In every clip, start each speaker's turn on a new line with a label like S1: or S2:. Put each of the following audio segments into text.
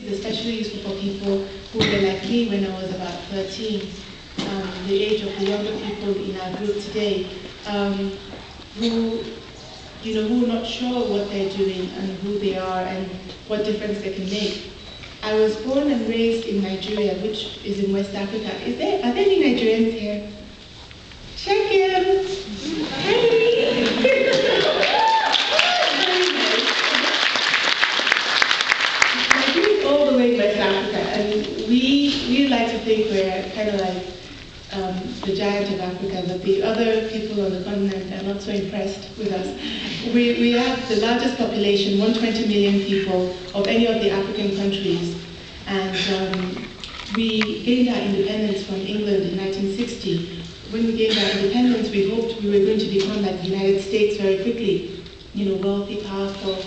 S1: is especially useful for people who were like me when I was about 13, the age of the younger people in our group today, who are not sure what they're doing and who they are and what difference they can make. I was born and raised in Nigeria, which is in West Africa. Are there any Nigerians here? Check in. Hey. Nigeria is all the way in West Africa, and we like to think we're kind of like the giant of Africa, but the other people on the continent are not so impressed with us. We have the largest population, 120 million people, of any of the African countries. And we gained our independence from England in 1960. When we gained our independence, we hoped we were going to become like the United States very quickly. Wealthy, powerful,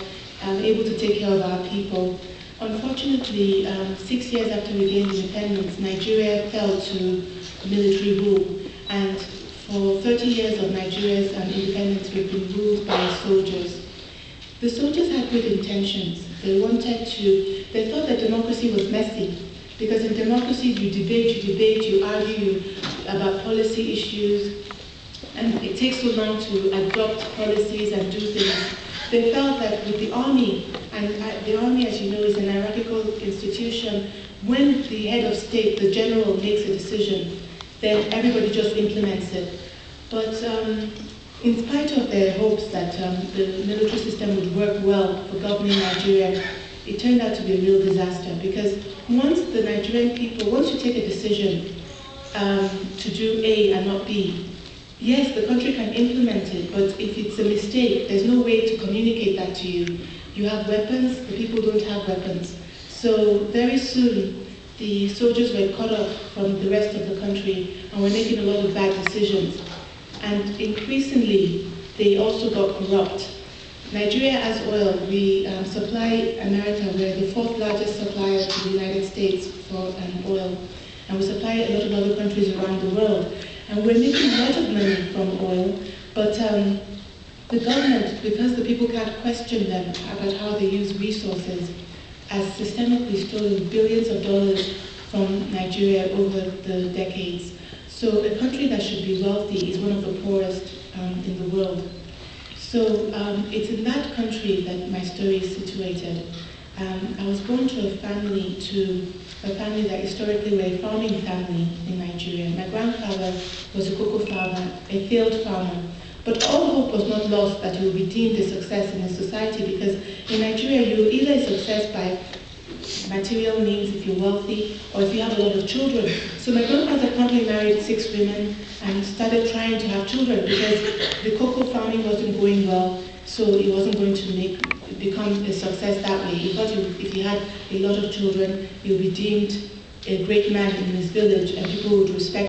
S1: able to take care of our people. Unfortunately, 6 years after we gained independence, Nigeria fell to military rule, and for 30 years of Nigeria's independence, we've been ruled by soldiers. The soldiers had good intentions. They thought that democracy was messy, because in democracies you debate, you argue about policy issues, and it takes so long to adopt policies and do things. They felt that with the army, and the army, as you know, is an hierarchical institution, when the head of state, the general, makes a decision, then everybody just implements it. But in spite of their hopes that the military system would work well for governing Nigeria, it turned out to be a real disaster, because once the Nigerian people, once you take a decision to do A and not B, yes, the country can implement it, but if it's a mistake, there's no way to communicate that to you. You have weapons, the people don't have weapons. So very soon, the soldiers were cut off from the rest of the country and were making a lot of bad decisions. And increasingly, they also got corrupt. Nigeria has oil. We supply America. We're the fourth largest supplier to the United States for oil. And we supply a lot of other countries around the world. And we're making a lot of money from oil, but the government, because the people can't question them about how they use resources, has systemically stolen billions of dollars from Nigeria over the decades. So a country that should be wealthy is one of the poorest in the world. So it's in that country that my story is situated. I was born to a family that historically were a farming family in Nigeria. My grandfather was a cocoa farmer, a failed farmer. But all hope was not lost that you will be deemed a success in a society, because in Nigeria you're either a success by material means if you're wealthy, or if you have a lot of children. So my grandfather promptly married 6 women and started trying to have children, because the cocoa farming wasn't going well, so he wasn't going to become a success that way. He thought if he had a lot of children, he would be deemed a great man in his village and people would respect